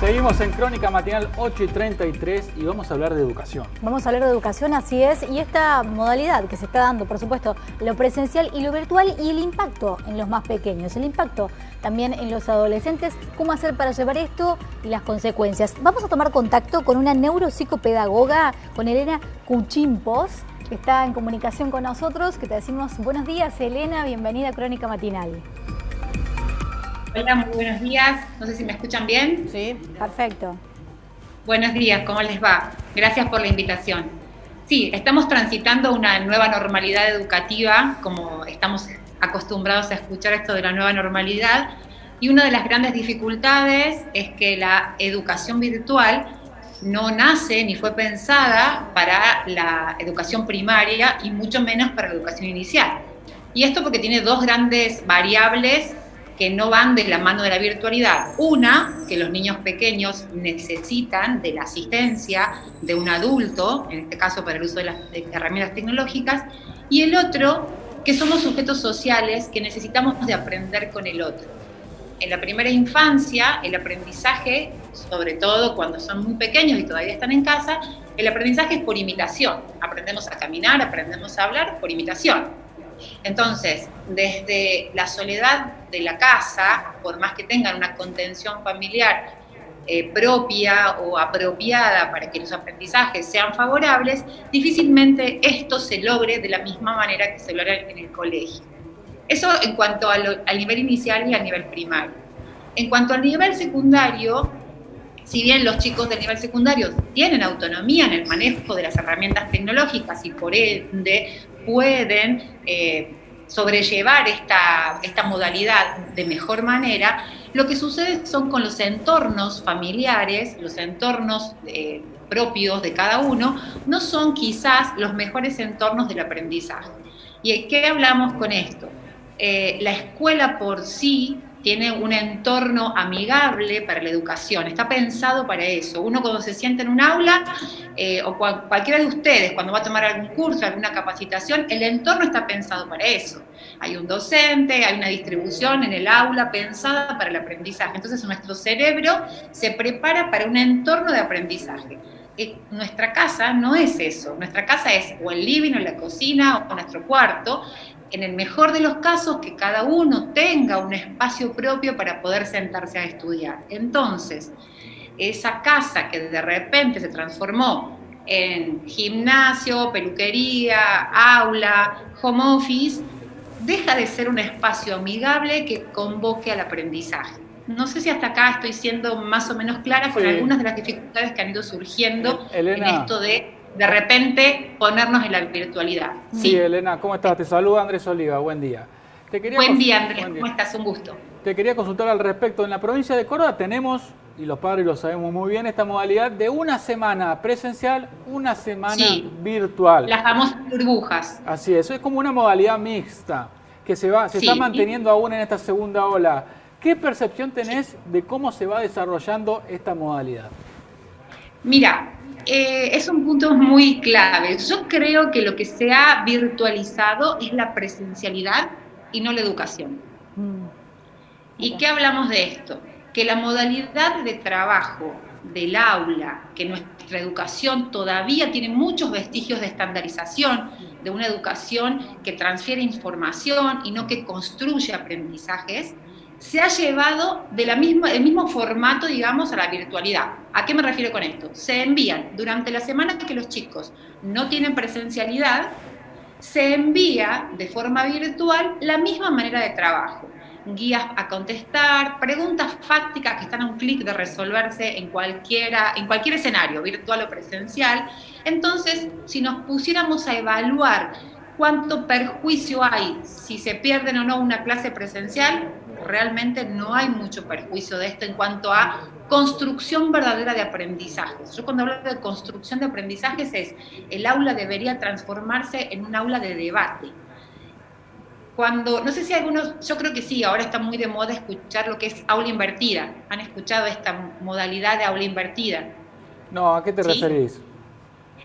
Seguimos en Crónica Matinal 8:33 y vamos a hablar de educación. Vamos a hablar de educación, así es, y esta modalidad que se está dando, por supuesto, lo presencial y lo virtual y el impacto en los más pequeños, el impacto también en los adolescentes, cómo hacer para llevar esto y las consecuencias. Vamos a tomar contacto con una neuropsicopedagoga, con Elena Cuchimpos, que está en comunicación con nosotros, que te decimos buenos días, Elena, bienvenida a Crónica Matinal. Hola, muy buenos días. No sé si me escuchan bien. Sí, perfecto. Buenos días, ¿cómo les va? Gracias por la invitación. Sí, estamos transitando una nueva normalidad educativa, como estamos acostumbrados a escuchar esto de la nueva normalidad, y una de las grandes dificultades es que la educación virtual no nace ni fue pensada para la educación primaria y mucho menos para la educación inicial. Y esto porque tiene dos grandes variables que no van de la mano de la virtualidad. Una, que los niños pequeños necesitan de la asistencia de un adulto, en este caso para el uso de las herramientas tecnológicas, y el otro, que somos sujetos sociales que necesitamos de aprender con el otro. En la primera infancia, el aprendizaje, sobre todo cuando son muy pequeños y todavía están en casa, el aprendizaje es por imitación. Aprendemos a caminar, aprendemos a hablar por imitación. Entonces, desde la soledad de la casa, por más que tengan una contención familiar propia o apropiada para que los aprendizajes sean favorables, difícilmente esto se logre de la misma manera que se logra en el colegio. Eso en cuanto al nivel inicial y al nivel primario. En cuanto al nivel secundario, si bien los chicos del nivel secundario tienen autonomía en el manejo de las herramientas tecnológicas y por ende pueden sobrellevar esta modalidad de mejor manera, lo que sucede son con los entornos familiares, los entornos propios de cada uno, no son quizás los mejores entornos del aprendizaje. ¿Y qué hablamos con esto? La escuela por sí tiene un entorno amigable para la educación, está pensado para eso. Uno cuando se sienta en un aula, o cualquiera de ustedes cuando va a tomar algún curso, alguna capacitación, el entorno está pensado para eso. Hay un docente, hay una distribución en el aula pensada para el aprendizaje. Entonces nuestro cerebro se prepara para un entorno de aprendizaje. Nuestra casa no es eso, nuestra casa es o el living o la cocina o nuestro cuarto. En el mejor de los casos, que cada uno tenga un espacio propio para poder sentarse a estudiar. Entonces, esa casa que de repente se transformó en gimnasio, peluquería, aula, home office, deja de ser un espacio amigable que convoque al aprendizaje. No sé si hasta acá estoy siendo más o menos clara con algunas de las dificultades que han ido surgiendo Elena, en esto de repente ponernos en la virtualidad. Sí, Elena, ¿cómo estás? Te saluda Andrés Oliva, buen día. Buen día, Andrés, ¿cómo estás? Un gusto. Te quería consultar al respecto. En la provincia de Córdoba tenemos, y los padres lo sabemos muy bien, esta modalidad de una semana presencial, una semana virtual. Las famosas burbujas. Así es, es como una modalidad mixta que se está manteniendo aún en esta segunda ola. ¿Qué percepción tenés de cómo se va desarrollando esta modalidad? Mira, es un punto muy clave. Yo creo que lo que se ha virtualizado es la presencialidad y no la educación. ¿Y qué hablamos de esto? Que la modalidad de trabajo del aula, que nuestra educación todavía tiene muchos vestigios de estandarización, de una educación que transfiere información y no que construye aprendizajes, se ha llevado el mismo formato, digamos, a la virtualidad. ¿A qué me refiero con esto? Se envían durante la semana que los chicos no tienen presencialidad, se envía de forma virtual la misma manera de trabajo. Guías a contestar, preguntas fácticas que están a un clic de resolverse en cualquier escenario, virtual o presencial. Entonces, si nos pusiéramos a evaluar cuánto perjuicio hay si se pierden o no una clase presencial, realmente no hay mucho perjuicio de esto en cuanto a construcción verdadera de aprendizajes. Yo cuando hablo de construcción de aprendizajes el aula debería transformarse en un aula de debate. No sé si algunos, yo creo que sí, ahora está muy de moda escuchar lo que es aula invertida. ¿Han escuchado esta modalidad de aula invertida? No, ¿a qué te referís?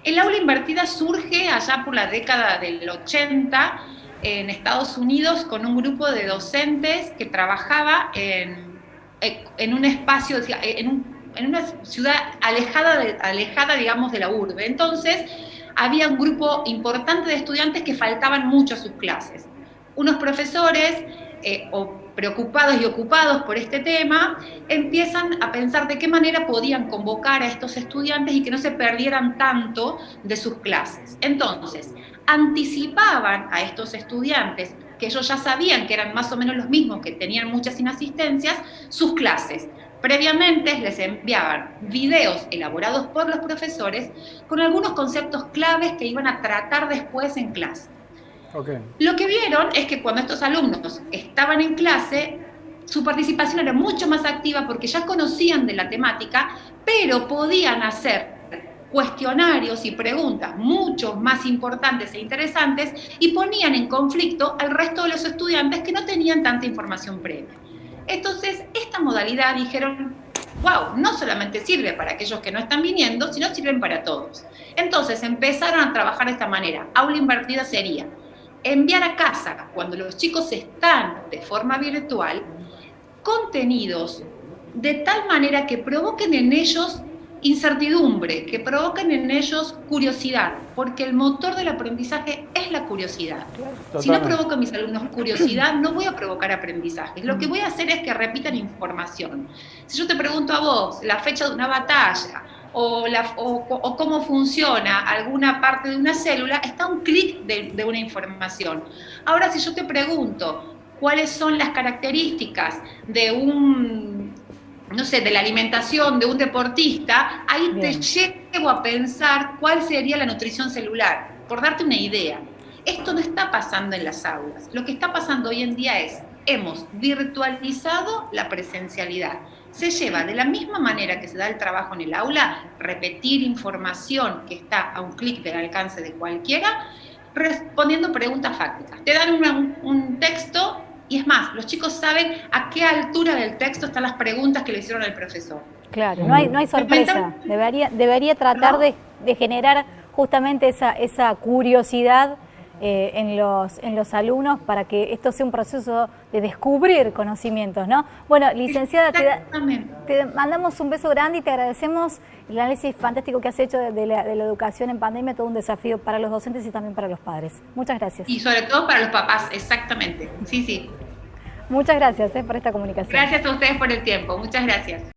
El aula invertida surge allá por la década del 80 en Estados Unidos con un grupo de docentes que trabajaba en un espacio, en una ciudad alejada, digamos, de la urbe. Entonces, había un grupo importante de estudiantes que faltaban mucho a sus clases. Unos profesores, preocupados y ocupados por este tema, empiezan a pensar de qué manera podían convocar a estos estudiantes y que no se perdieran tanto de sus clases. Entonces, anticipaban a estos estudiantes, que ellos ya sabían que eran más o menos los mismos, que tenían muchas inasistencias, sus clases. Previamente les enviaban videos elaborados por los profesores con algunos conceptos claves que iban a tratar después en clase. Okay. Lo que vieron es que cuando estos alumnos estaban en clase, su participación era mucho más activa porque ya conocían de la temática, pero podían hacer cuestionarios y preguntas mucho más importantes e interesantes y ponían en conflicto al resto de los estudiantes que no tenían tanta información previa. Entonces, esta modalidad, dijeron, wow, no solamente sirve para aquellos que no están viniendo, sino sirven para todos. Entonces, empezaron a trabajar de esta manera. Aula invertida sería enviar a casa, cuando los chicos están de forma virtual, contenidos de tal manera que provoquen en ellos incertidumbre, que provoquen en ellos curiosidad, porque el motor del aprendizaje es la curiosidad. Totalmente. Si no provoco a mis alumnos curiosidad, no voy a provocar aprendizaje. Lo que voy a hacer es que repitan información. Si yo te pregunto a vos la fecha de una batalla, o cómo funciona alguna parte de una célula, está a un clic de una información. Ahora, si yo te pregunto cuáles son las características de de la alimentación de un deportista, ahí Bien. Te llevo a pensar cuál sería la nutrición celular, por darte una idea. Esto no está pasando en las aulas. Lo que está pasando hoy en día es, hemos virtualizado la presencialidad. Se lleva de la misma manera que se da el trabajo en el aula, repetir información que está a un clic del alcance de cualquiera, respondiendo preguntas fácticas. Te dan un texto y es más, los chicos saben a qué altura del texto están las preguntas que le hicieron al profesor. Claro, no hay sorpresa. Debería tratar ¿no? de generar justamente esa curiosidad en los alumnos para que esto sea un proceso de descubrir conocimientos, ¿no? Bueno, licenciada, te mandamos un beso grande y te agradecemos el análisis fantástico que has hecho de la educación en pandemia, todo un desafío para los docentes y también para los padres. Muchas gracias. Y sobre todo para los papás, exactamente. Sí. Muchas gracias por esta comunicación. Gracias a ustedes por el tiempo. Muchas gracias.